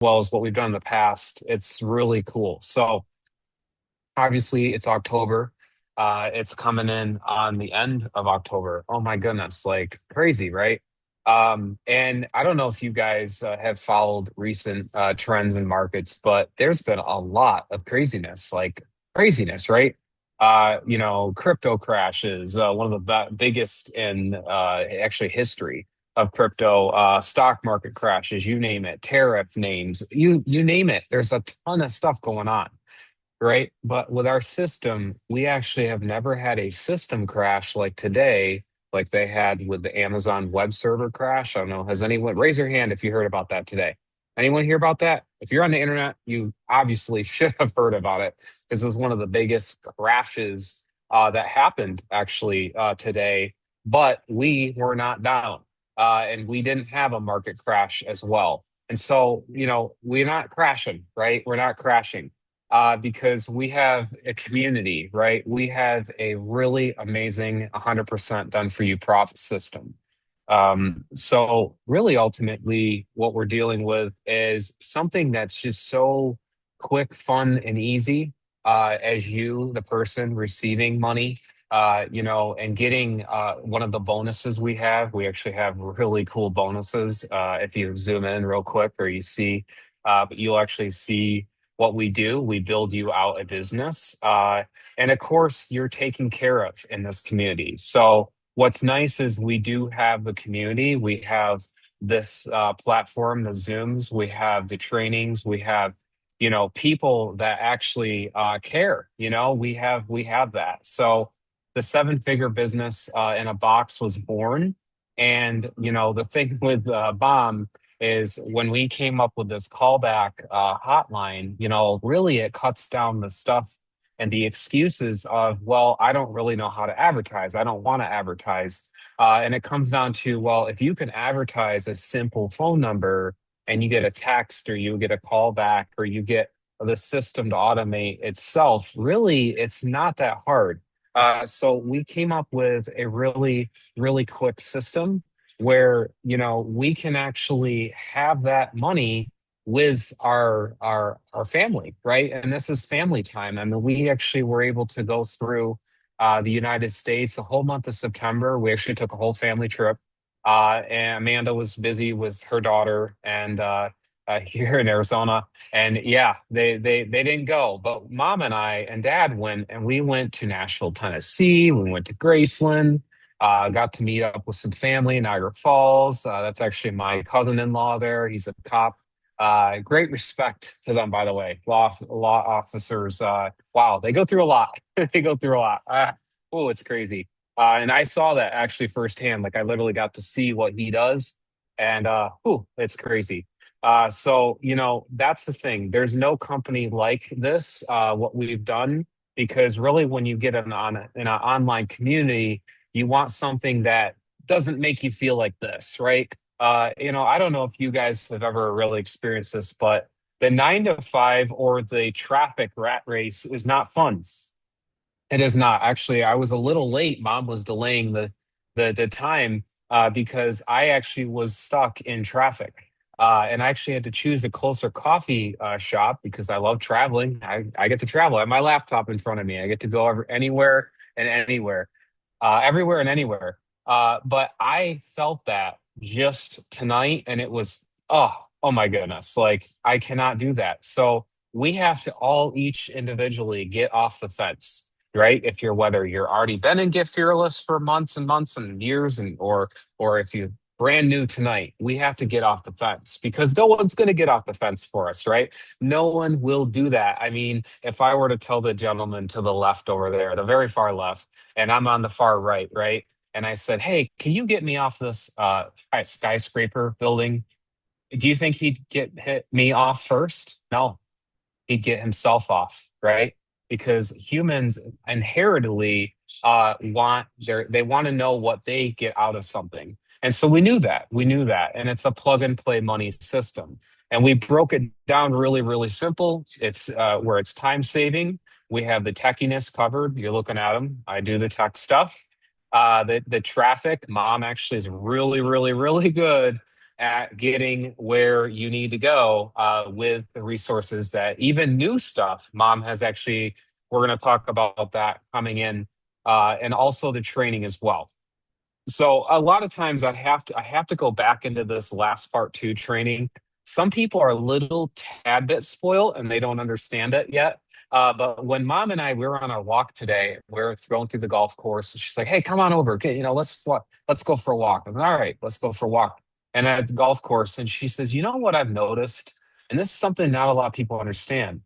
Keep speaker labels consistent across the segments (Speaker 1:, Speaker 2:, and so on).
Speaker 1: well as what we've done in the past. It's really cool. So obviously, it's October. It's coming in on the end of October. Oh my goodness, like crazy, right? And I don't know if you guys have followed recent trends in markets, but there's been a lot of craziness, like craziness, right? Crypto crashes, one of the biggest in actually history of crypto, stock market crashes, you name it, tariff names, you name it. There's a ton of stuff going on, right? But with our system, we actually have never had a system crash like today, like they had with the Amazon web server crash. I don't know. Has anyone raise your hand if you heard about that today? Anyone hear about that? If you're on the internet, you obviously should have heard about it because it was one of the biggest crashes that happened actually today. But we were not down, and we didn't have a market crash as well. And so, we're not crashing, right? We're not crashing because we have a community, right? We have a really amazing 100% done for you profit system. So really ultimately what we're dealing with is something that's just so quick, fun, and easy as you, the person receiving money, and getting one of the bonuses we have. We actually have really cool bonuses. If you zoom in real quick or you see, but you'll actually see what we do. We build you out a business. And of course, you're taken care of in this community. So, what's nice is we do have the community. We have this platform, the Zooms, we have the trainings, we have, people that actually care. We have that. So, the seven-figure business in a box was born. And, the thing with Bomb is when we came up with this callback hotline, really it cuts down the stuff and the excuses of, well, I don't really know how to advertise. I don't want to advertise. And it comes down to, well, if you can advertise a simple phone number and you get a text or you get a call back or you get the system to automate itself, really, it's not that hard. So we came up with a really, really quick system where we can actually have that money with our family, right? And this is family time. I mean, we actually were able to go through the United States the whole month of September. We actually took a whole family trip. And Amanda was busy with her daughter and here in Arizona. And yeah, they didn't go, but mom and I and dad went, and we went to Nashville, Tennessee. We went to Graceland. Got to meet up with some family in Niagara Falls. That's actually my cousin-in-law there. He's a cop. Great respect to them, by the way. Law officers. Wow, they go through a lot. They go through a lot. Oh, it's crazy. And I saw that actually firsthand. Like I literally got to see what he does, and it's crazy. So that's the thing. There's no company like this. What we've done, because really, when you get in an online community, you want something that doesn't make you feel like this, right? I don't know if you guys have ever really experienced this, but the 9 to 5 or the traffic rat race is not fun. It is not. Actually, I was a little late. Mom was delaying the time because I actually was stuck in traffic. And I actually had to choose a closer coffee shop because I love traveling. I get to travel. I have my laptop in front of me. I get to go anywhere and anywhere, everywhere and anywhere. But I felt that just tonight, and it was oh my goodness, like I cannot do that. So we have to all each individually get off the fence, right? If you're whether you're already been in Get Fearless for months and months and years, and or if you brand new tonight, we have to get off the fence because no one's going to get off the fence for us, right? No one will do that. I mean, if I were to tell the gentleman to the left over there, the very far left, and I'm on the far right, right? And I said, "Hey, can you get me off this skyscraper building?" Do you think he'd get hit me off first? No, he'd get himself off, right? Because humans inherently they want to know what they get out of something. And so we knew that, and it's a plug and play money system. And we broke it down really, really simple. It's where it's time saving. We have the techiness covered. You're looking at them. I do the tech stuff. The traffic. Mom actually is really, really, really good at getting where you need to go with the resources that even new stuff. Mom has actually, we're going to talk about that coming in, and also the training as well. So a lot of times I have to go back into this last part two training. Some people are a little tad bit spoiled and they don't understand it yet. But when mom and I we were on our walk today, we are going through the golf course. She's like, "Hey, come on over. Okay, let's go for a walk." I'm like, all right, let's go for a walk. And at the golf course, and she says, "You know what I've noticed? And this is something not a lot of people understand,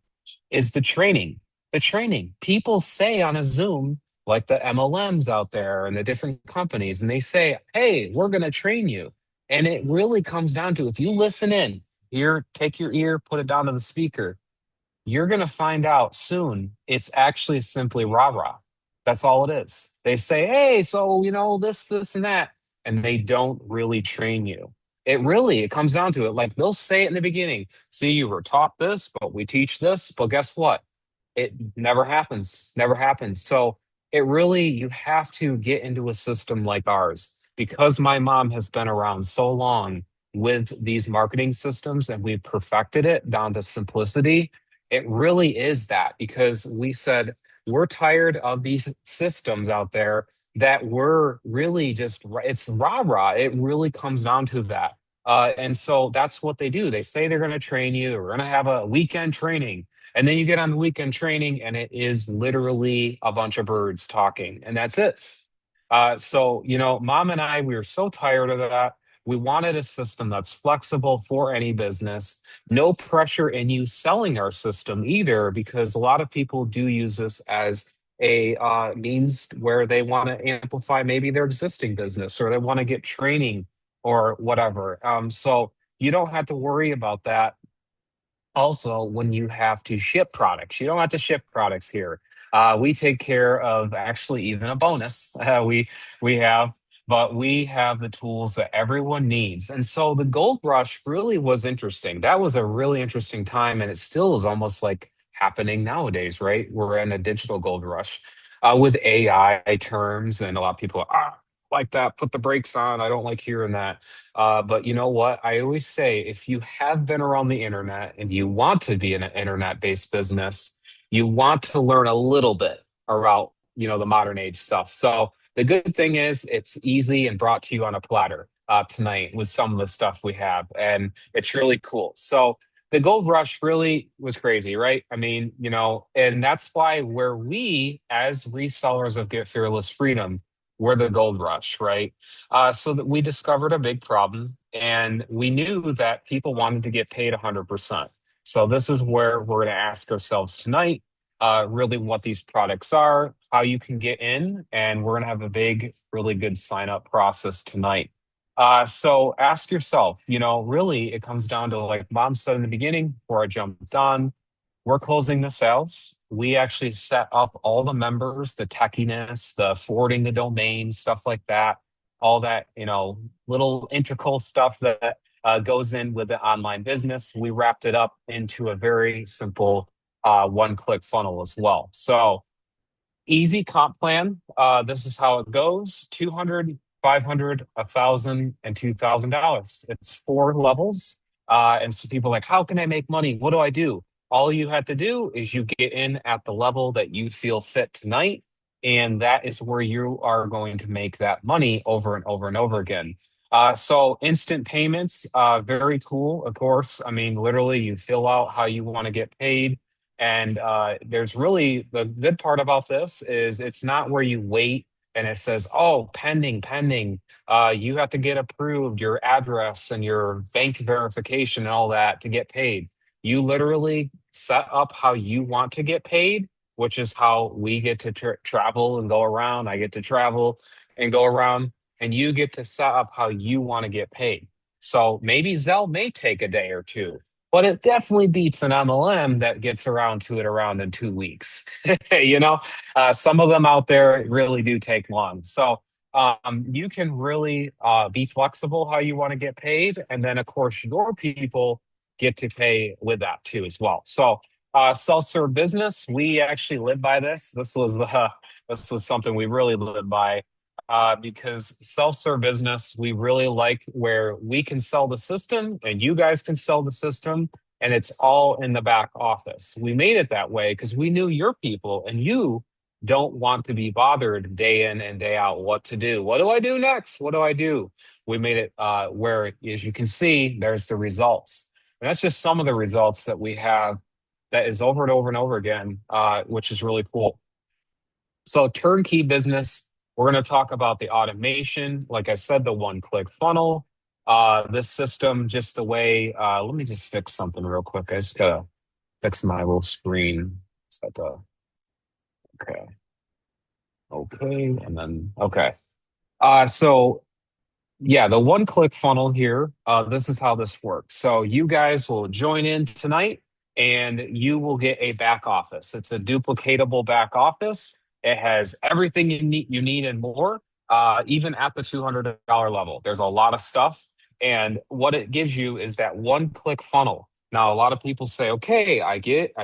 Speaker 1: is the training. The training. People say on a Zoom, like the MLMs out there and the different companies, and they say, "Hey, we're going to train you." And it really comes down to if you listen in, here, take your ear, put it down to the speaker, you're going to find out soon it's actually simply rah rah. That's all it is. They say, "Hey, so, this, and that." And they don't really train you. It comes down to it. Like they'll say it in the beginning, "See, you were taught this, but we teach this." But guess what? It never happens, never happens. So you have to get into a system like ours because my mom has been around so long with these marketing systems and we've perfected it down to simplicity. It really is that because we said we're tired of these systems out there that were really just, it's rah rah. It really comes down to that. And so that's what they do. They say they're going to train you, we're going to have a weekend training. And then you get on the weekend training, and it is literally a bunch of birds talking, and that's it. Mom and I, we were so tired of that. We wanted a system that's flexible for any business. No pressure in you selling our system either, because a lot of people do use this as a means where they want to amplify maybe their existing business or they want to get training or whatever. So you don't have to worry about that also when you have to ship products. You don't have to ship products here. We take care of actually even a bonus we have, but we have the tools that everyone needs. And so the gold rush really was interesting. That was a really interesting time, and it still is almost like happening nowadays, right? We're in a digital gold rush with AI terms, and a lot of people are like that. Put the brakes on. I don't like hearing that. But you know what? I always say if you have been around the internet and you want to be in an internet-based business, you want to learn a little bit about, the modern age stuff. So the good thing is it's easy and brought to you on a platter tonight with some of the stuff we have, and it's really cool. So the gold rush really was crazy, right? I mean, and that's why where we, as resellers of Get Fearless Freedom, we're the gold rush, right? So that we discovered a big problem and we knew that people wanted to get paid 100%. So this is where we're going to ask ourselves tonight, really what these products are, how you can get in, and we're going to have a big, really good sign up process tonight. So ask yourself, really it comes down to like mom said in the beginning before I jumped on, we're closing the sales. We actually set up all the members, the techiness, the forwarding the domain, stuff like that, all that, little integral stuff that goes in with the online business. We wrapped it up into a very simple one-click funnel as well. So easy comp plan. This is how it goes: 200, 500, 1,000, and $2,000. It's four levels. And so people are like, how can I make money? What do I do? All you have to do is you get in at the level that you feel fit tonight. And that is where you are going to make that money over and over and over again. So instant payments, very cool, of course. I mean, literally, you fill out how you want to get paid. And there's really the good part about this is it's not where you wait and it says, "Oh, pending, pending." You have to get approved, your address and your bank verification and all that to get paid. You literally set up how you want to get paid, which is how we get to travel and go around. I get to travel and go around, and you get to set up how you want to get paid. So maybe Zelle may take a day or two, but it definitely beats an MLM that gets around to it around in 2 weeks. you know, some of them out there really do take long. So you can really be flexible how you want to get paid, and then of course your people get to pay with that too as well. So self-serve business, we actually live by this. This was something we really lived by. because self-serve business, we really like where we can sell the system and you guys can sell the system, and it's all in the back office. We made it that way because we knew your people and you don't want to be bothered day in and day out what to do. What do I do next? What do I do? We made it where, as you can see, there's the results. And that's just some of the results that we have that is over and over and over again, which is really cool. So turnkey business, we're going to talk about the automation. Like I said, the one-click funnel. This system, just the way, let me just fix something real quick. I just gotta fix my little screen. Set okay, okay, and then okay. So yeah, the one click funnel here, this is how this works. So you guys will join in tonight and you will get a back office. It's a duplicatable back office. It has everything you need and more, even at the $200 level. There's a lot of stuff. And what it gives you is that one click funnel. Now, a lot of people say, okay, I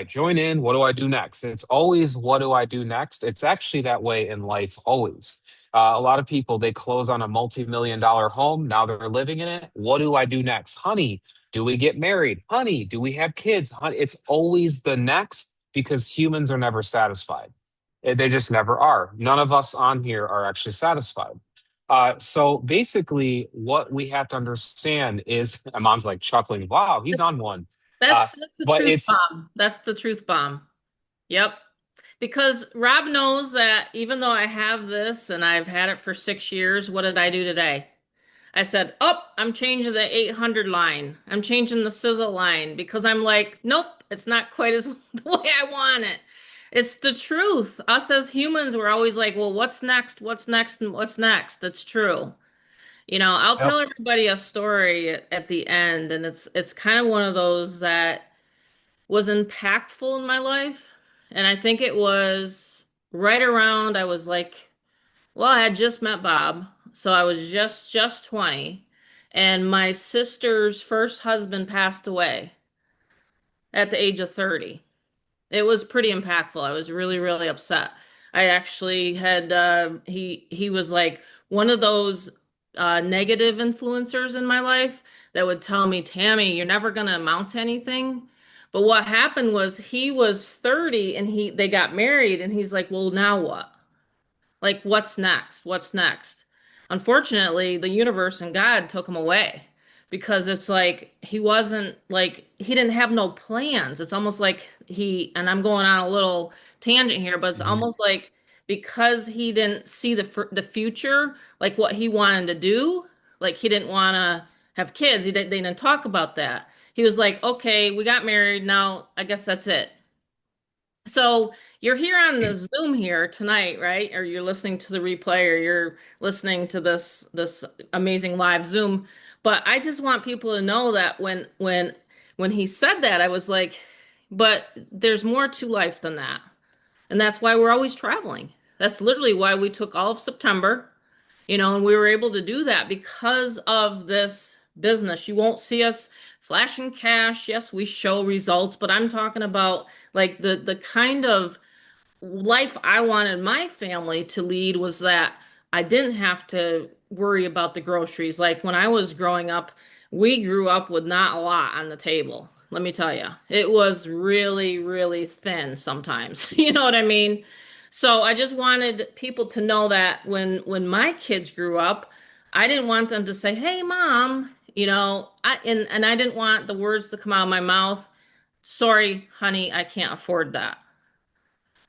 Speaker 1: join in. What do I do next? It's always, what do I do next? It's actually that way in life, always. A lot of people, they close on a multi-million-dollar home. Now they're living in it. What do I do next? Honey, do we get married? Honey, do we have kids? Honey, it's always the next because humans are never satisfied. They just never are. None of us on here are actually satisfied. So basically, what we have to understand is, and mom's like chuckling, wow, he's on one. Uh,
Speaker 2: That's the
Speaker 1: but
Speaker 2: truth
Speaker 1: it's,
Speaker 2: bomb. That's the truth bomb. Yep. Because Rob knows that even though I have this and I've had it for 6 years, what did I do today? I said, "Oh, I'm changing the 800 line. I'm changing the sizzle line because I'm like, nope, it's not quite as the way I want it." It's the truth. Us as humans, we're always like, well, what's next? What's next? And what's next? That's true. I'll
Speaker 1: yep.
Speaker 2: tell everybody a story at the end, and it's kind of one of those that was impactful in my life. And I think it was right around I was like, well, I had just met Bob, so I was just 20, and my sister's first husband passed away at the age of 30. It was pretty impactful. I was really, really upset. I actually had he was like one of those negative influencers in my life that would tell me, Tammy, you're never gonna amount to anything. But what happened was he was 30 and they got married and he's like, well, now what? Like, what's next? What's next? Unfortunately, the universe and God took him away because it's like he wasn't like he didn't have no plans. It's almost like and I'm going on a little tangent here, but it's
Speaker 1: Mhm.
Speaker 2: almost like because he didn't see the future, like what he wanted to do, like he didn't want to have kids. They didn't talk about that. He was like, okay, we got married. Now I guess that's it. So you're here on the Zoom here tonight, right? Or you're listening to the replay, or you're listening to this amazing live Zoom. But I just want people to know that when he said that, I was like, but there's more to life than that. And that's why we're always traveling. That's literally why we took all of September, and we were able to do that because of this business. You won't see us flashing cash. Yes, we show results, but I'm talking about like the kind of life I wanted my family to lead was that I didn't have to worry about the groceries. Like when I was growing up, we grew up with not a lot on the table. Let me tell you, it was really, really thin sometimes. You know what I mean? So I just wanted people to know that when my kids grew up, I didn't want them to say, "Hey, mom," and I didn't want the words to come out of my mouth. Sorry, honey, I can't afford that.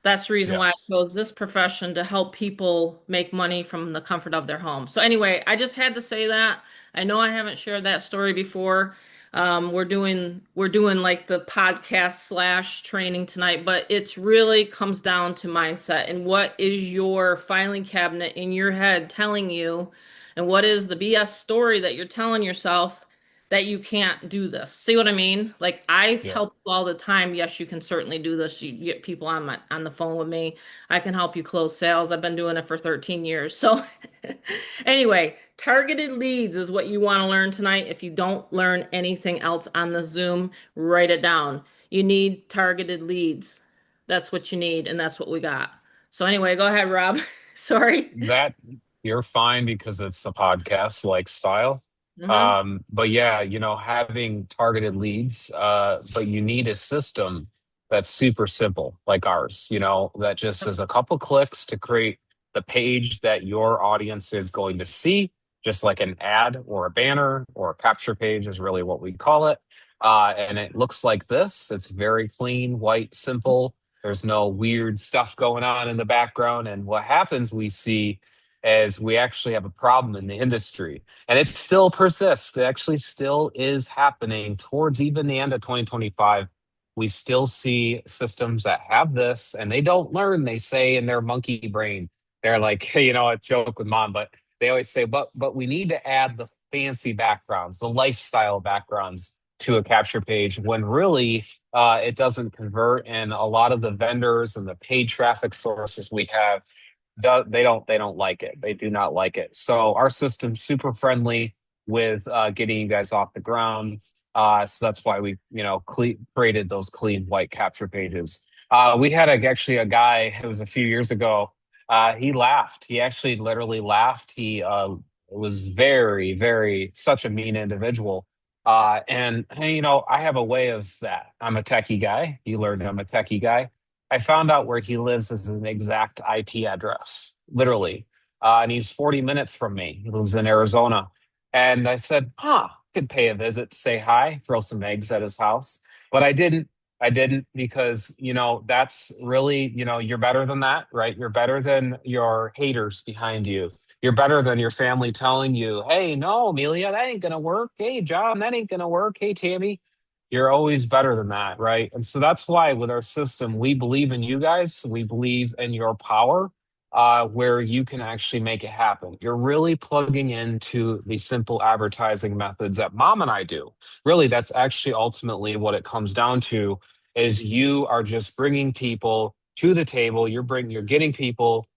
Speaker 2: That's the reason
Speaker 1: Yeah.
Speaker 2: why I chose this profession to help people make money from the comfort of their home. So anyway, I just had to say that. I know I haven't shared that story before. We're doing like the podcast slash training tonight, but it's really comes down to mindset and what is your filing cabinet in your head telling you, and what is the BS story that you're telling yourself that you can't do this. See what I mean? Like I
Speaker 1: Yeah.
Speaker 2: tell people all the time, yes, you can certainly do this. You get people on the phone with me. I can help you close sales. I've been doing it for 13 years. So anyway, targeted leads is what you want to learn tonight. If you don't learn anything else on the Zoom, write it down. You need targeted leads. That's what you need, and that's what we got. So anyway, go ahead, Rob. Sorry.
Speaker 1: That. You're fine because it's a podcast like style.
Speaker 2: Hmm.
Speaker 1: But yeah, having targeted leads, but you need a system that's super simple, like ours, that just is a couple clicks to create the page that your audience is going to see, just like an ad or a banner or a capture page is really what we call it. And it looks like this. It's very clean, white, simple. There's no weird stuff going on in the background. And what happens, we see as we actually have a problem in the industry. And it still persists. It actually still is happening towards even the end of 2025. We still see systems that have this and they don't learn. They say in their monkey brain, they're like, a joke with mom, but they always say, but we need to add the fancy backgrounds, the lifestyle backgrounds to a capture page when really it doesn't convert. And a lot of the vendors and the paid traffic sources we have they don't like it. They do not like it. So our system's super friendly with getting you guys off the ground. So that's why we, created those clean white capture pages. We had actually a guy. It was a few years ago. He laughed. He actually literally laughed. He was very, very such a mean individual. And hey, I have a way of that. I'm a techie guy. You learned I'm a techie guy. I found out where he lives is an exact IP address, literally. And he's 40 minutes from me. He lives in Arizona. And I said, could pay a visit, say hi, throw some eggs at his house. But I didn't. I didn't because, that's really, you're better than that, right? You're better than your haters behind you. You're better than your family telling you, hey, no, Amelia, that ain't going to work. Hey, John, that ain't going to work. Hey, Tammy, you're always better than that, right? And so that's why with our system, we believe in you guys. We believe in your power, where you can actually make it happen. You're really plugging into the simple advertising methods that mom and I do. Really, that's actually ultimately what it comes down to is you are just bringing people to the table. You're getting people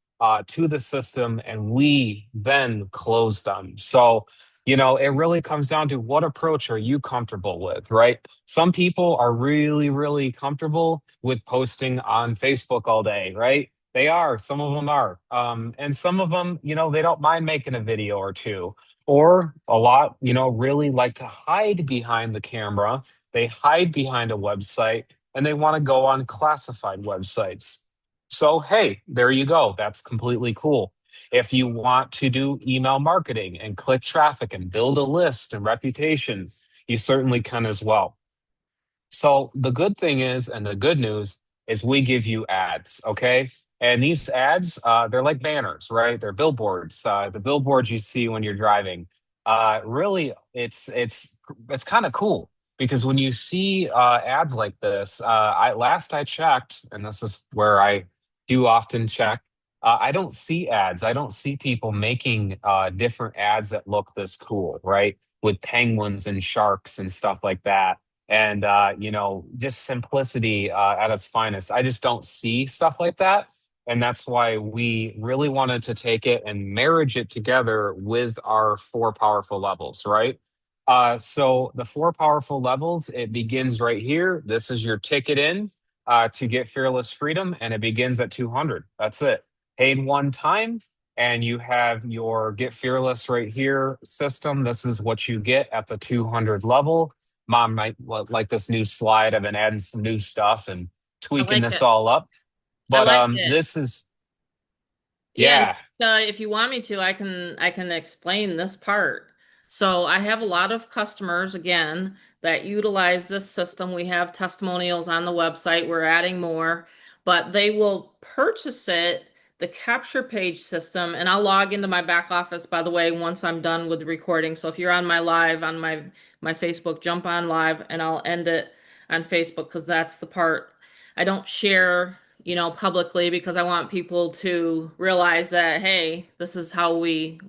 Speaker 1: to the system, and we then close them. So, it really comes down to what approach are you comfortable with, right? Some people are really, really comfortable with posting on Facebook all day, right? They are. Some of them are. And some of them, they don't mind making a video or two. Or a lot, really like to hide behind the camera. They hide behind a website and they want to go on classified websites. So, hey, there you go. That's completely cool. If you want to do email marketing and click traffic and build a list and reputations, you certainly can as well. So the good thing is, and the good news is we give you ads, okay? And these ads, they're like banners, right? They're billboards, the billboards you see when you're driving. Really, it's kind of cool because when you see ads like this, I checked, and this is where I do often check. I don't see ads. I don't see people making different ads that look this cool, right? With penguins and sharks and stuff like that and just simplicity at its finest. I just don't see stuff like that, and that's why we really wanted to take it and marriage it together with our four powerful levels, right? So the four powerful levels, it begins right here. This is your ticket in to get fearless freedom, and it begins at 200. That's it. Paid one time, and you have your get fearless right here system. This is what you get at the 200 level. Mom might like this new slide. I've been adding some new stuff and
Speaker 2: I
Speaker 1: tweaking
Speaker 2: like
Speaker 1: this
Speaker 2: it.
Speaker 1: all up.
Speaker 2: I
Speaker 1: But
Speaker 2: like it.
Speaker 1: this is
Speaker 2: Yeah, and
Speaker 1: yeah.
Speaker 2: if you want me to, I can explain this part. So I have a lot of customers again that utilize this system. We have testimonials on the website. We're adding more, but they will purchase it, the capture page system, and I'll log into my back office by the way once I'm done with the recording. So if you're on my live on my Facebook, jump on live and I'll end it on Facebook because that's the part I don't share publicly because I want people to realize that, hey, this is how we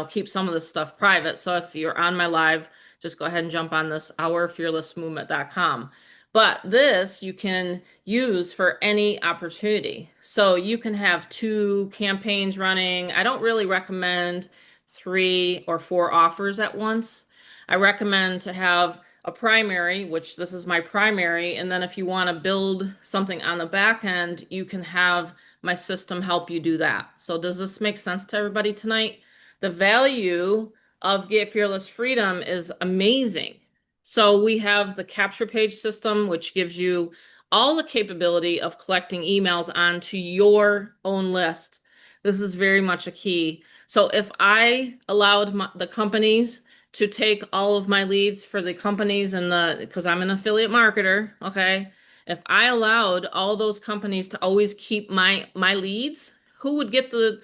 Speaker 2: keep some of this stuff private. So if you're on my live, just go ahead and jump on this ourfearlessmovement.com. But this you can use for any opportunity. So you can have two campaigns running. I don't really recommend three or four offers at once. I recommend to have a primary, which this is my primary, and then if you want to build something on the back end, you can have my system help you do that. So does this make sense to everybody tonight? The value of Get Fearless Freedom is amazing. So we have the capture page system, which gives you all the capability of collecting emails onto your own list. This is very much a key. So if I allowed the companies to take all of my leads for the companies and because I'm an affiliate marketer, okay? If I allowed all those companies to always keep my leads, who would get the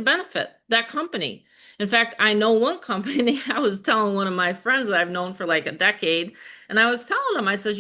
Speaker 2: benefit? That company. In fact, I know one company, I was telling one of my friends that I've known for like a decade, and I was telling them, I says,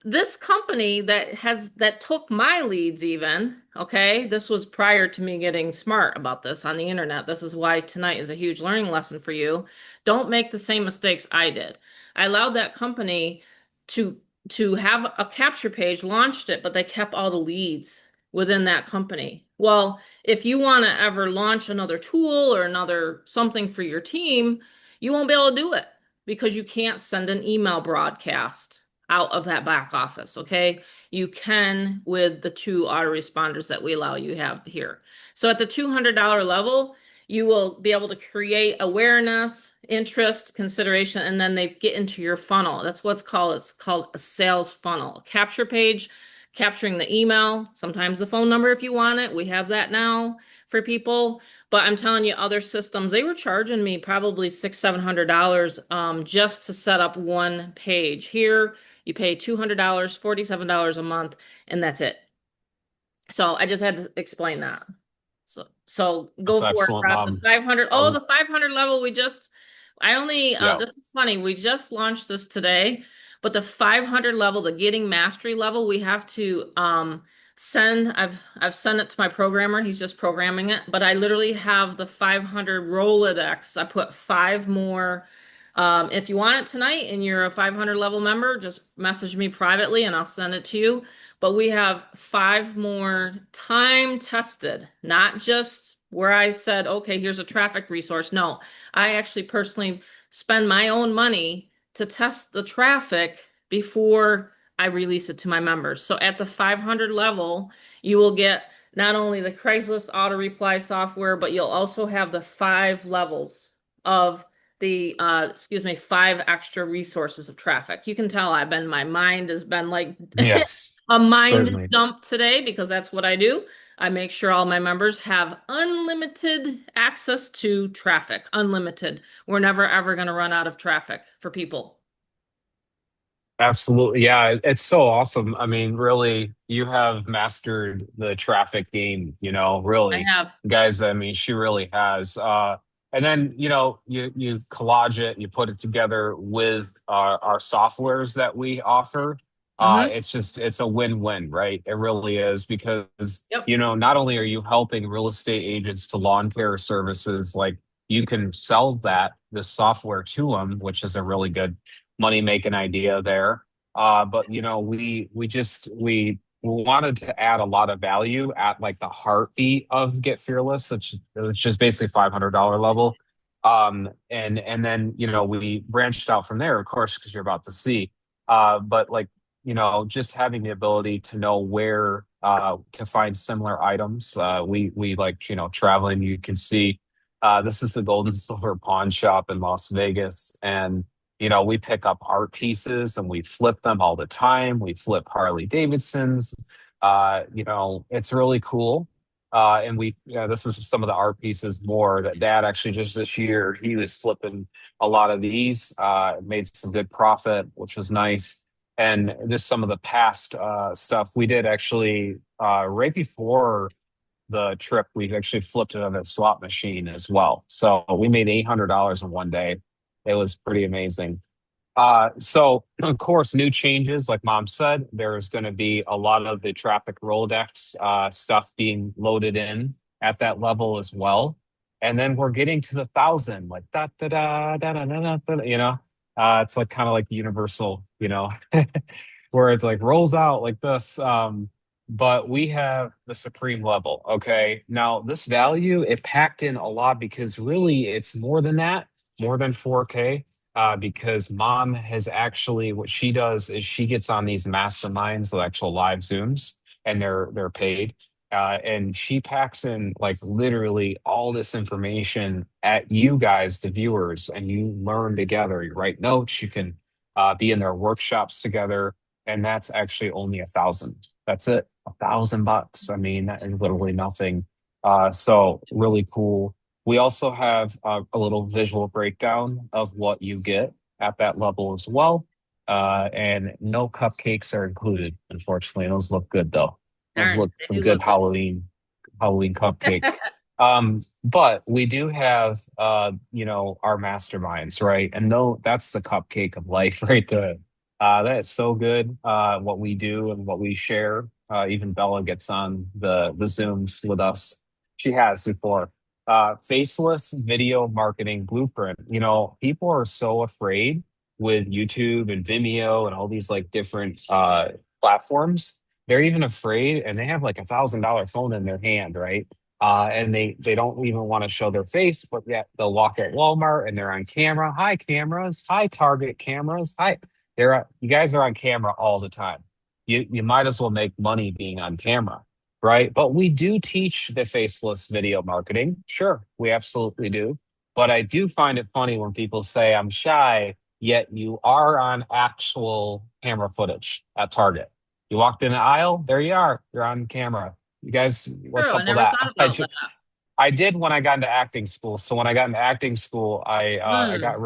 Speaker 2: this company that took my leads even, okay, this was prior to me getting smart about this on the internet. This is why tonight is a huge learning lesson for you. Don't make the same mistakes I did. I allowed that company to to have a capture page, launched it, but they kept all the leads within that company. Well, if you want to ever launch another tool or another something for your team, you won't be able to do it because you can't send an email broadcast out of that back office, okay? You can with the two autoresponders that we allow you have here. So at the $200 level, you will be able to create awareness, interest, consideration, and then they get into your funnel. That's what's called, it's called a sales funnel. A capture page, capturing the email, sometimes the phone number if you want it. We have that now for people. But I'm telling you, other systems, they were charging me probably $600, $700 just to set up one page. Here, you pay $200, $47 a month, and that's it. So I just had to explain that. So go
Speaker 1: That's
Speaker 2: for it,
Speaker 1: excellent,
Speaker 2: Rob. The
Speaker 1: Mom.
Speaker 2: 500. Oh,
Speaker 1: Um,
Speaker 2: the 500 level. I only,
Speaker 1: yeah.
Speaker 2: this is funny. We just launched this today, but the 500 level, the getting mastery level, we have to I've sent it to my programmer. He's just programming it, but I literally have the 500 Rolodex. I put five more. If you want it tonight and you're a 500 level member, just message me privately and I'll send it to you. But we have five more time tested, not just where I said, okay, here's a traffic resource. No, I actually personally spend my own money to test the traffic before I release it to my members. So at the 500 level, you will get not only the Craigslist auto reply software, but you'll also have the five levels of five extra resources of traffic. You can tell my mind has been like
Speaker 1: Yes,
Speaker 2: a mind
Speaker 1: certainly.
Speaker 2: dump today because that's what I do. I make sure all my members have unlimited access to traffic. Unlimited. We're never ever going to run out of traffic for people.
Speaker 1: Absolutely. Yeah, it's so awesome. I mean, really, you have mastered the traffic game,
Speaker 2: I
Speaker 1: really.
Speaker 2: have.
Speaker 1: Guys, I mean, she really has. And then, you collage it, you put it together with our softwares that we offer.
Speaker 2: Hmm.
Speaker 1: It's a win-win, right? It really is because,
Speaker 2: Yep.
Speaker 1: not only are you helping real estate agents to lawn care services, like you can sell this software to them, which is a really good money making idea there. But we wanted to add a lot of value at like the heartbeat of Get Fearless, which is basically $500 level. And then we branched out from there, of course, because you're about to see. But like just having the ability to know where to find similar items. We like traveling. You can see this is the Gold and Silver Pawn Shop in Las Vegas, and we pick up art pieces and we flip them all the time. We flip Harley Davidsons. It's really cool. And this is some of the art pieces more that Dad actually just this year he was flipping a lot of these. Made some good profit, which was nice. And just some of the past stuff we did actually right before the trip, we actually flipped it on a slot machine as well. So we made $800 in one day. It was pretty amazing. So of course, new changes, like Mom said, there's going to be a lot of the traffic Rolodex stuff being loaded in at that level as well. And then we're getting to the thousand, like da da da da da da da, it's like kind of like the universal, where it's like rolls out like this. But we have the supreme level. Okay. Now, this value, it packed in a lot because really it's more than that, more than 4K. because mom has actually what she does is she gets on these masterminds, the actual live Zooms, and they're paid. And she packs in like literally all this information at you guys, the viewers, and you learn together. You write notes, you can be in their workshops together, and that's actually only 1,000. That's it, $1,000. I mean, that is literally nothing. So really cool. We also have a little visual breakdown of what you get at that level as well. And no cupcakes are included, unfortunately. Those look good though. Those
Speaker 2: Darn,
Speaker 1: look
Speaker 2: they
Speaker 1: some
Speaker 2: do
Speaker 1: good
Speaker 2: look good.
Speaker 1: Halloween cupcakes. But we do have our masterminds, right? And no, that's the cupcake of life right there. That is so good, what we do and what we share. Even Bella gets on the Zooms with us. She has before. Faceless video marketing blueprint. People are so afraid with YouTube and Vimeo and all these like different platforms. They're even afraid, and they have like $1,000 phone in their hand, right? And they don't even want to show their face, but yet they'll walk at Walmart and they're on camera. Hi, cameras. Hi, Target cameras. Hi. You guys are on camera all the time. You might as well make money being on camera, right? But we do teach the faceless video marketing. Sure, we absolutely do. But I do find it funny when people say I'm shy, yet you are on actual camera footage at Target. You walked in an aisle, there you are. You're on camera. You guys, what's
Speaker 2: True, I
Speaker 1: up with
Speaker 2: never
Speaker 1: that?
Speaker 2: thought about that.
Speaker 1: I did when I got into acting school. So when I got into acting school, I
Speaker 2: Hmm.
Speaker 1: got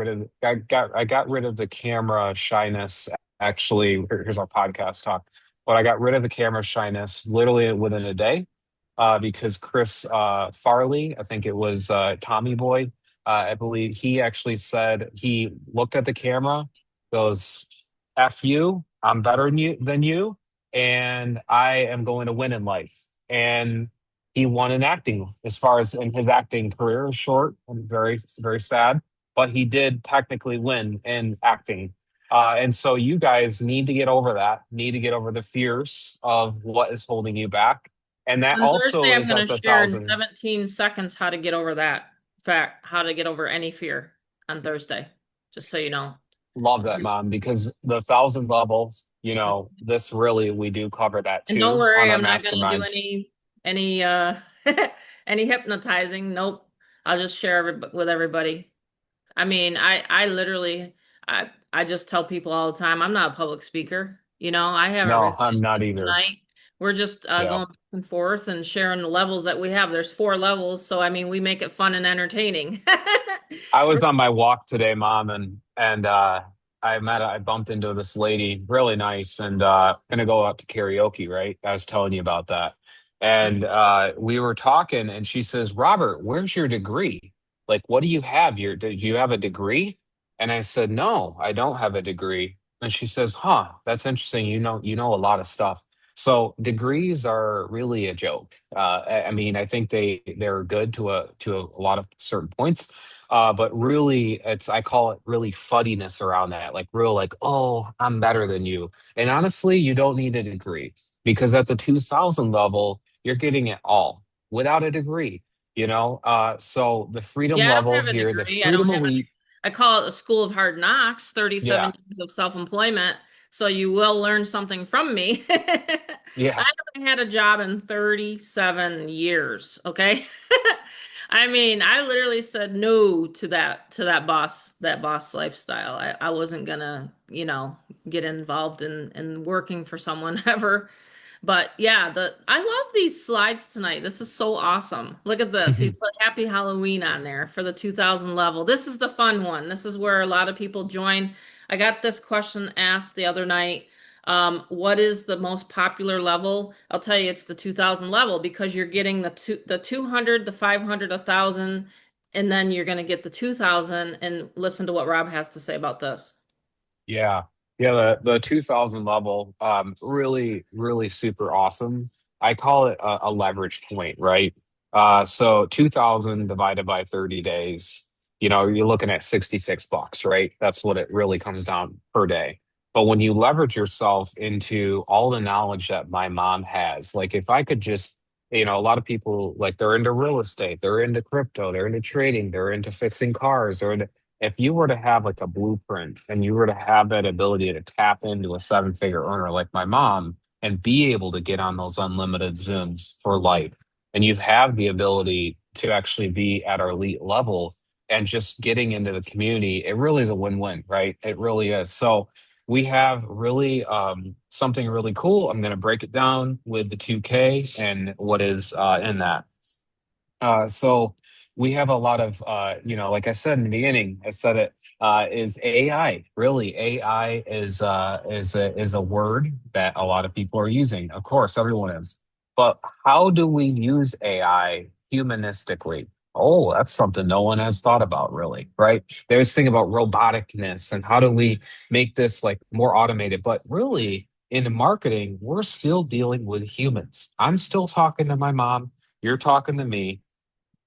Speaker 1: rid of the camera shyness. Actually, here's our podcast talk. But I got rid of the camera shyness literally within a day, because Chris Farley, I think it was Tommy Boy, I believe he actually said he looked at the camera, goes, "F you, I'm better than you, and I am going to win in life." And he won in acting as far as in his acting career is short and very, very sad, but he did technically win in acting. And so you guys need to get over that, need to get over the fears of what is holding you back. And that
Speaker 2: On Thursday,
Speaker 1: also
Speaker 2: I'm
Speaker 1: is
Speaker 2: going
Speaker 1: at
Speaker 2: to
Speaker 1: the
Speaker 2: share in
Speaker 1: thousand.
Speaker 2: 17 seconds how to get over that fact, how to get over any fear on Thursday, just so you know.
Speaker 1: Love that, Mom, because the 1,000 levels, this really, we do cover that
Speaker 2: And don't
Speaker 1: too on
Speaker 2: worry,
Speaker 1: our
Speaker 2: I'm not going to do
Speaker 1: masterminds.
Speaker 2: any any hypnotizing. Nope. I'll just share with everybody. I mean, I literally I just tell people all the time, I'm not a public speaker. I have
Speaker 1: No,
Speaker 2: everything
Speaker 1: I'm not
Speaker 2: tonight.
Speaker 1: either.
Speaker 2: We're just
Speaker 1: Yeah.
Speaker 2: going back and forth and sharing the levels that we have. There's 4 levels, so I mean, we make it fun and entertaining.
Speaker 1: I was on my walk today, Mom, and I bumped into this lady, really nice, and gonna go out to karaoke, right? I was telling you about that. And we were talking, and she says, "Robert, where's your degree? Like, what do you have? Did you have a degree?" And I said, "No, I don't have a degree." And she says, "Huh, that's interesting. You know a lot of stuff." So degrees are really a joke. I mean, I think they're good to a lot of certain points, but really, I call it really fuddiness around that, like real, like, oh, I'm better than you. And honestly, you don't need a degree because at the 2,000 level, you're getting it all without a degree. So the freedom
Speaker 2: Yeah, I don't
Speaker 1: level
Speaker 2: have a
Speaker 1: here, the
Speaker 2: degree. I don't
Speaker 1: freedom
Speaker 2: have a
Speaker 1: elite,
Speaker 2: I call it a school of hard knocks, 37
Speaker 1: yeah,
Speaker 2: years of self-employment. So you will learn something from me. I
Speaker 1: yeah.
Speaker 2: haven't had a job in 37 years, okay? I mean, I literally said no to that boss lifestyle. I wasn't gonna, get involved in working for someone ever. But yeah, I love these slides tonight. This is so awesome. Look at this. He put Happy Halloween on there for the 2000 level. This is the fun one. This is where a lot of people join. I got this question asked the other night. What is the most popular level? I'll tell you, it's the 2000 level because you're getting the 200, the 500, 1,000, and then you're going to get the 2000 and listen to what Rob has to say about this.
Speaker 1: Yeah. Yeah, the 2,000 level, really, really super awesome. I call it a leverage point, right? So 2,000 divided by 30 days, you're looking at $66, right? That's what it really comes down per day. But when you leverage yourself into all the knowledge that my mom has, like if I could just, a lot of people like they're into real estate, they're into crypto, they're into trading, they're into fixing cars, if you were to have like a blueprint and you were to have that ability to tap into a seven-figure earner like my mom and be able to get on those unlimited Zooms for life, and you have the ability to actually be at our elite level and just getting into the community, it really is a win-win, right? It really is. So we have really something really cool. I'm going to break it down with the 2K and what is in that. So we have a lot of, like I said in the beginning, I said it is AI. Really, AI is a word that a lot of people are using. Of course, everyone is. But how do we use AI humanistically? Oh, that's something no one has thought about, really, right? There's thing about roboticness and how do we make this like more automated. But really, in marketing, we're still dealing with humans. I'm still talking to my mom. You're talking to me.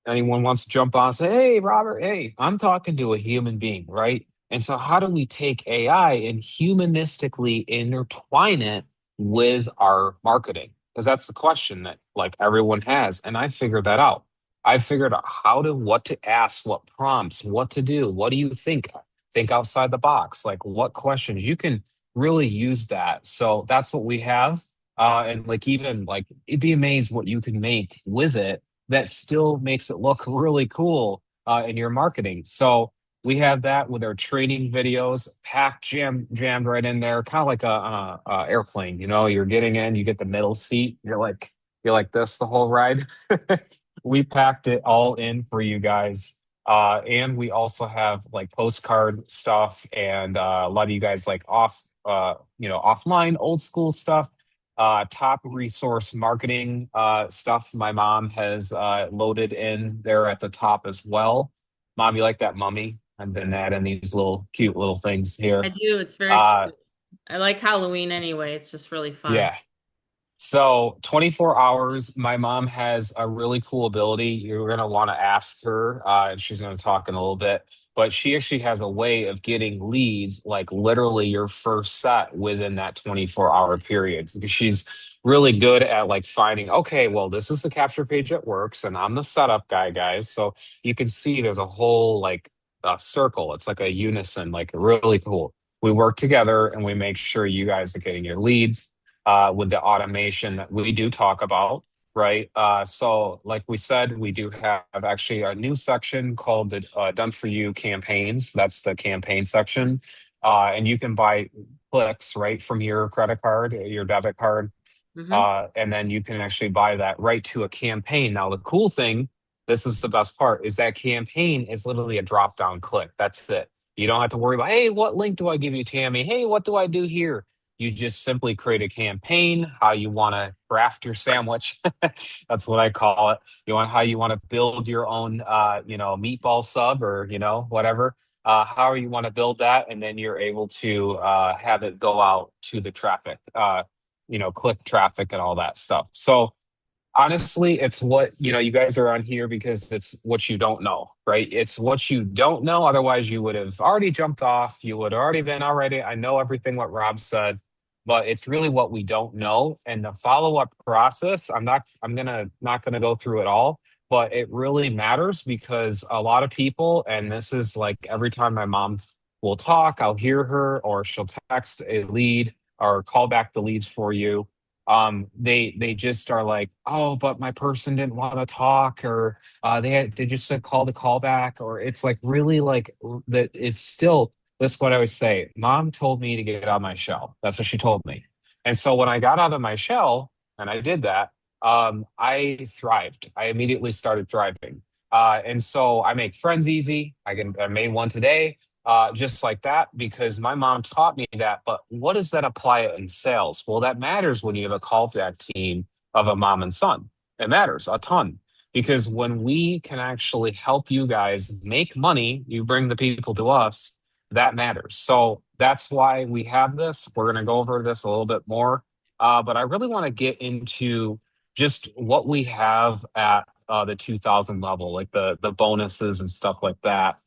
Speaker 1: Anyone wants to jump on and say, hey, Robert, hey, I'm talking to a human being, right? And so, how do we take AI and humanistically intertwine it with our marketing? Because that's the question that like everyone has. And I figured that out. I figured out what to ask, what prompts, what to do. What do you think? Think outside the box. Like, what questions? You can really use that. So, that's what we have. And like, even like, it'd be amazed what you can make with it that still makes it look really cool in your marketing. So we have that with our training videos, packed jammed right in there, kind of like a airplane. You know, you're getting in, you get the middle seat, you're like this the whole ride. We packed it all in for you guys. And we also have like postcard stuff and a lot of you guys like offline old school stuff, top resource marketing stuff my mom has loaded in there at the top as well. Mom, you like that mummy? I've been adding these little cute little things
Speaker 2: I
Speaker 1: here.
Speaker 2: do. It's very
Speaker 1: Uh,
Speaker 2: cute. I like Halloween anyway. It's just really fun.
Speaker 1: yeah, so 24 hours, my mom has a really cool ability. You're going to want to ask her, and she's going to talk in a little bit. But she actually has a way of getting leads, like literally your first set within that 24-hour period. Because she's really good at like finding, okay, well, this is the capture page that works, and I'm the setup guy, guys. So you can see there's a whole like circle. It's like a unison, like really cool. We work together and we make sure you guys are getting your leads with the automation that we do talk about, right? So, like we said, we do have actually a new section called the Done For You campaigns. That's the campaign section. And you can buy clicks right from your credit card, your debit card,
Speaker 2: Hmm.
Speaker 1: and then you can actually buy that right to a campaign. Now, the cool thing, this is the best part, is that campaign is literally a drop down click. That's it. You don't have to worry about, hey, what link do I give you, Tammy? Hey, what do I do here? You just simply create a campaign, how you want to craft your sandwich. That's what I call it. You want how you want to build your own, meatball sub or whatever. How you want to build that, and then you're able to have it go out to the traffic. Click traffic and all that stuff. So honestly, it's what, you guys are on here because it's what you don't know, right? It's what you don't know. Otherwise, you would have already jumped off. You would have already been already. I know everything what Rob said, but it's really what we don't know. And the follow-up process, not gonna go through it all, but it really matters because a lot of people, and this is like every time my mom will talk, I'll hear her or she'll text a lead or call back the leads for you. They just are like, oh, but my person didn't want to talk, or they just said call the call back, or it's like really like that. It's still, that's what I always say. Mom told me to get out of my shell. That's what she told me. And so when I got out of my shell and I did that, I thrived. I immediately started thriving. And so I make friends easy. I made one today, just like that, because my mom taught me that. But what does that apply in sales? Well, that matters when you have a callback team of a mom and son. It matters a ton because when we can actually help you guys make money, you bring the people to us, that matters. So that's why we have this. We're going to go over this a little bit more. But I really want to get into just what we have at the 2000 level, like the bonuses and stuff like that.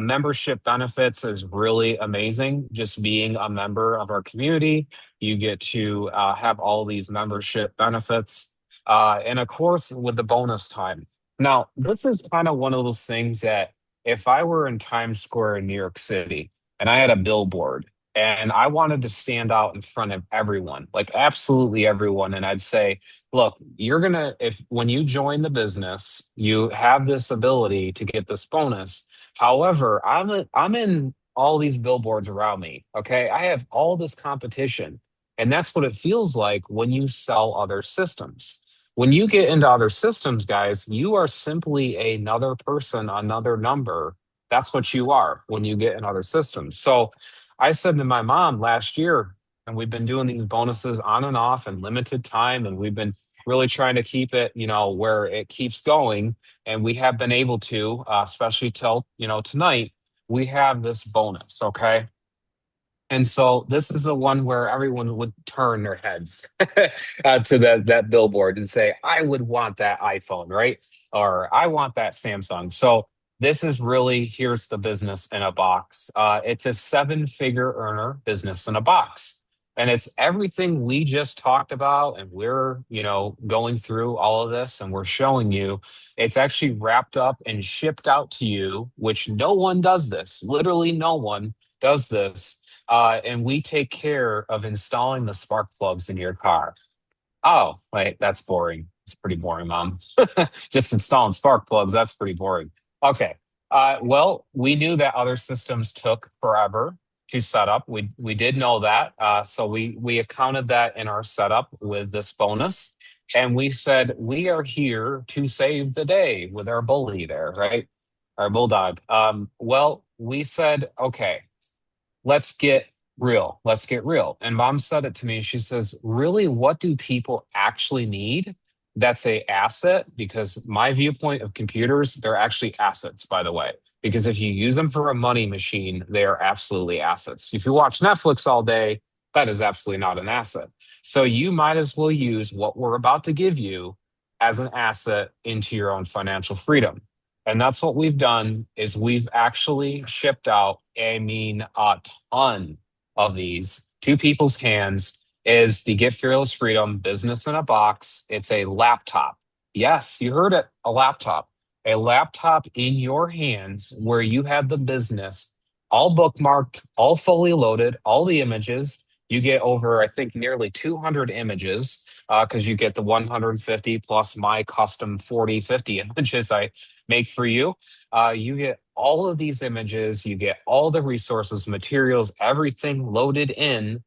Speaker 1: Membership benefits is really amazing. Just being a member of our community, you get to have all these membership benefits. And of course, with the bonus time. Now, this is kind of one of those things that if I were in Times Square in New York City and I had a billboard and I wanted to stand out in front of everyone, like absolutely everyone, and I'd say, look, you're gonna, if when you join the business, you have this ability to get this bonus. However, I'm in all these billboards around me. Okay. I have all this competition. And that's what it feels like when you sell other systems. When you get into other systems, guys, you are simply another person, another number. That's what you are when you get in other systems. So I said to my mom last year, and we've been doing these bonuses on and off and limited time, and we've been really trying to keep it, where it keeps going. And we have been able to, especially till, tonight, we have this bonus. Okay. And so this is the one where everyone would turn their heads to that billboard and say, "I would want that iPhone, right? Or I want that Samsung." So this is really here's the business in a box. It's a seven-figure earner business in a box, and it's everything we just talked about. And we're going through all of this, and we're showing you it's actually wrapped up and shipped out to you, which no one does this. Literally, no one does this, and we take care of installing the spark plugs in your car. Oh, wait, that's boring. It's pretty boring, Mom. Just installing spark plugs, that's pretty boring. Okay. Well, we knew that other systems took forever to set up. We did know that. So we accounted that in our setup with this bonus. And we said, we are here to save the day with our bully there, right? Our bulldog. Well, we said, okay, let's get real. Let's get real. And mom said it to me. She says, really, what do people actually need? That's a asset because my viewpoint of computers, they're actually assets, by the way. Because if you use them for a money machine, they are absolutely assets. If you watch Netflix all day, that is absolutely not an asset. So you might as well use what we're about to give you as an asset into your own financial freedom. And that's what we've done is we've actually shipped out, I mean, a ton of these to people's hands is the Get Fearless Freedom Business in a Box. It's a laptop. Yes, you heard it, a laptop. A laptop in your hands where you have the business all bookmarked, all fully loaded, all the images. You get over, I think, nearly 200 images because you get the 150 plus my custom 40, 50 images I make for you. You get all of these images, you get all the resources, materials, everything loaded in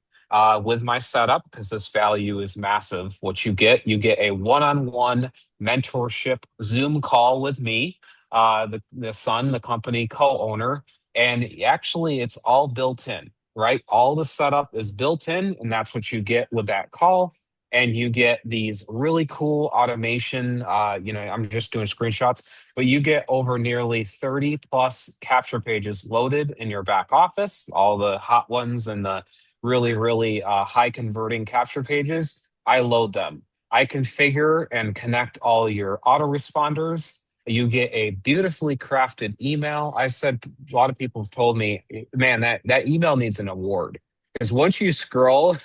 Speaker 1: with my setup because this value is massive. What you get a one-on-one mentorship Zoom call with me, the son, the company co-owner, and actually it's all built in, right? All the setup is built in, and that's what you get with that call and you get these really cool automation. I'm just doing screenshots, but you get over nearly 30 plus capture pages loaded in your back office, all the hot ones and the really, really high converting capture pages. I load them. I configure and connect all your autoresponders. You get a beautifully crafted email. I said a lot of people have told me, man, that email needs an award. Because once you scroll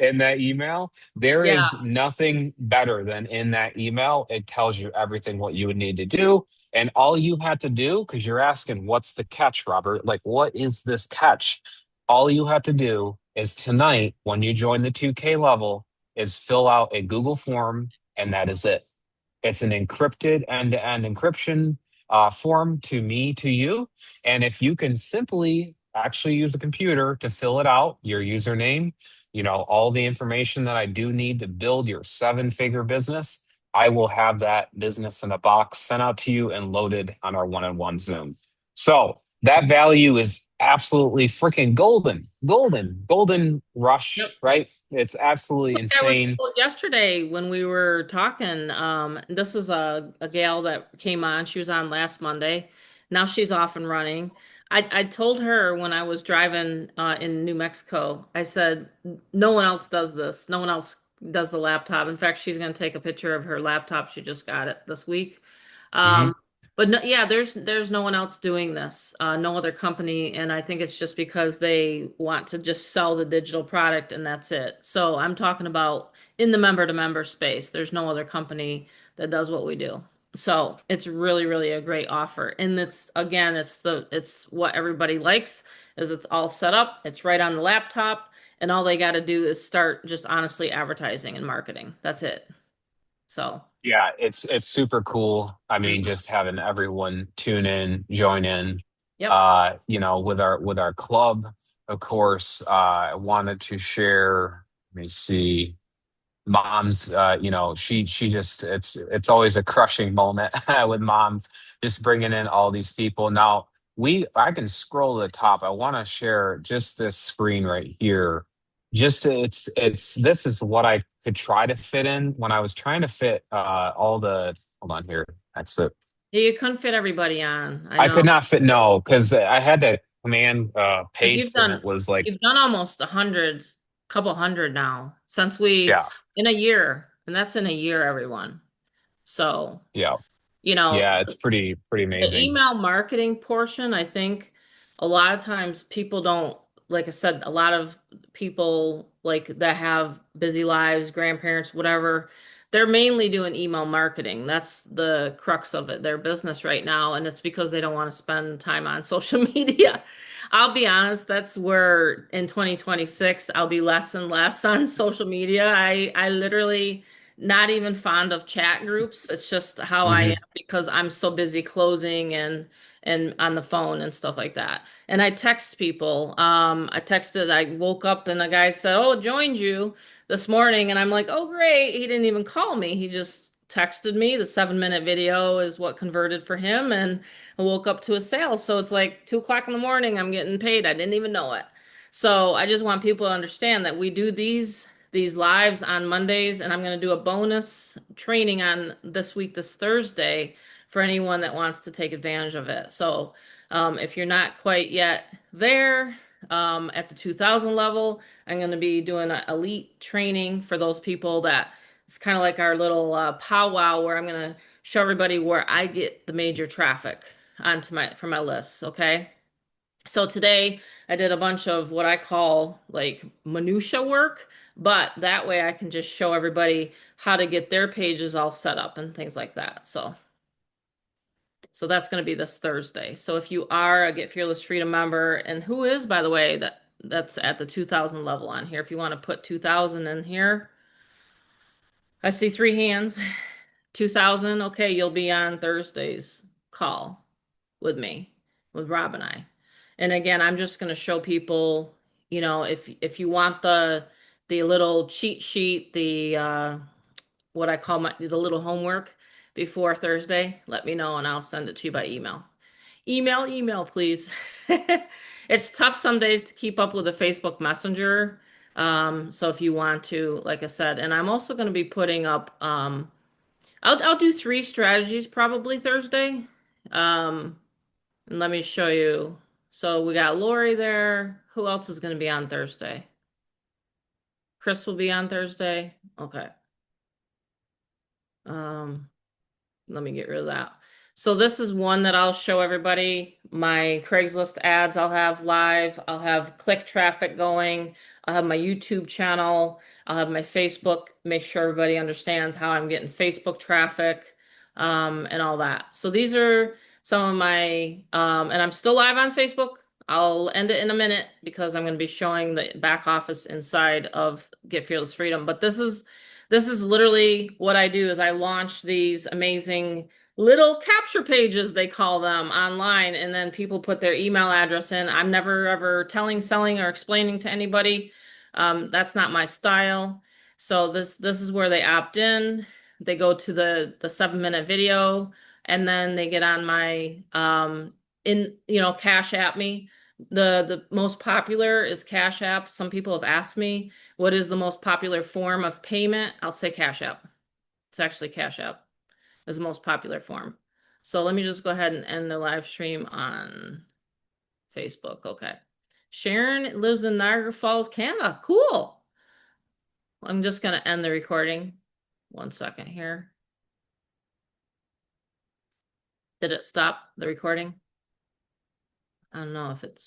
Speaker 1: in that email, there
Speaker 2: Yeah.
Speaker 1: is nothing better than in that email. It tells you everything what you would need to do. And all you had to do, because you're asking, what's the catch, Robert? Like, what is this catch? All you have to do is tonight, when you join the 2K level, is fill out a Google form, and that is it. It's an encrypted end-to-end encryption form to me, to you. And if you can simply actually use the computer to fill it out, your username, all the information that I do need to build your seven-figure business, I will have that business in a box sent out to you and loaded on our one-on-one Zoom. So that value is absolutely freaking golden, golden, golden rush,
Speaker 2: Yep.
Speaker 1: right? It's absolutely
Speaker 2: I was
Speaker 1: insane.
Speaker 2: told yesterday when we were talking, this is a gal that came on. She was on last Monday. Now she's off and running. I told her when I was driving in New Mexico, I said, no one else does this. No one else does the laptop. In fact, she's going to take a picture of her laptop. She just got it this week. Um,
Speaker 1: Mhm.
Speaker 2: but no, yeah, there's no one else doing this, no other company, and I think it's just because they want to just sell the digital product and that's it. So I'm talking about in the member to member space. There's no other company that does what we do. So it's really, really a great offer. And it's again, it's what everybody likes is it's all set up, it's right on the laptop, and all they got to do is start just honestly advertising and marketing. That's it. So,
Speaker 1: Yeah, it's super cool. I mean,
Speaker 2: mhm.
Speaker 1: just having everyone tune in, join in.
Speaker 2: Yep.
Speaker 1: With our club, of course, I wanted to share, let me see. Mom's she just it's always a crushing moment with mom just bringing in all these people. Now we I can scroll to the top. I want to share just this screen right here. It's this is what I could try to fit in when I was trying to fit all the hold on here. That's it.
Speaker 2: Yeah, you couldn't fit everybody on. I
Speaker 1: I
Speaker 2: know.
Speaker 1: could not fit, no, because I had to command
Speaker 2: Because you've
Speaker 1: paste and it
Speaker 2: done
Speaker 1: was like,
Speaker 2: you've done almost a hundred, couple hundred now since we
Speaker 1: yeah,
Speaker 2: in a year, and that's in a year, everyone. So,
Speaker 1: yeah,
Speaker 2: you know,
Speaker 1: yeah, it's pretty
Speaker 2: the
Speaker 1: amazing.
Speaker 2: email marketing portion, I think a lot of times people don't, like I said, a lot of people like that have busy lives, grandparents, whatever, they're mainly doing email marketing. That's the crux of it, their business right now. And it's because they don't want to spend time on social media. I'll be honest, that's where in 2026, I'll be less and less on social media. I literally not even fond of chat groups. It's just how I am
Speaker 1: Hmm.
Speaker 2: because I'm so busy closing and on the phone and stuff like that. And I text people. I woke up and a guy said, "Oh, joined you this morning," and I'm like, "Oh, great." He didn't even call me. He just texted me. The 7 minute video is what converted for him, and I woke up to a sale. So it's like 2 o'clock in the morning. I'm getting paid. I didn't even know it. So I just want people to understand that we do these lives on Mondays, and I'm going to do a bonus training on this week, this Thursday, for anyone that wants to take advantage of it. So if you're not quite yet there at the 2000 level, I'm going to be doing an elite training for those people that it's kind of like our little powwow where I'm going to show everybody where I get the major traffic onto my for my lists. Okay. So today I did a bunch of what I call like minutia work, but that way I can just show everybody how to get their pages all set up and things like that. So that's going to be this Thursday. So if you are a Get Fearless Freedom member, and who is, by the way, that's at the 2000 level on here. If you want to put 2000 in here, I see three hands. 2000, okay, you'll be on Thursday's call with me, with Rob and I. And again, I'm just going to show people, if you want the little cheat sheet, the what I call the little homework before Thursday, let me know and I'll send it to you by email. Email, please. It's tough some days to keep up with the Facebook Messenger. So if you want to, like I said, and I'm also going to be putting up I'll do three strategies probably Thursday. Um, and let me show you. So we got Lori there. Who else is going to be on Thursday? Chris will be on Thursday. Okay. Um, Let me get rid of that. So this is one that I'll show everybody. My Craigslist ads I'll have live. I'll have click traffic going. I'll have my YouTube channel. I'll have my Facebook. Make sure everybody understands how I'm getting Facebook traffic, and all that. So these are some of my, and I'm still live on Facebook. I'll end it in a minute because I'm going to be showing the back office inside of Get Fearless Freedom. But this is literally what I do is I launch these amazing little capture pages, they call them, online, and then people put their email address in. I'm never ever telling, selling, or explaining to anybody. That's not my style. So this is where they opt in. They go to the 7 minute video, and then they get on my Cash App me. The most popular is Cash App. Some people have asked me what is the most popular form of payment? I'll say Cash App. It's actually Cash App is the most popular form. So let me just go ahead and end the live stream on Facebook. Okay. Sharon lives in Niagara Falls, Canada. Cool. I'm just going to end the recording. 1 second here. Did it stop the recording? I don't know if it's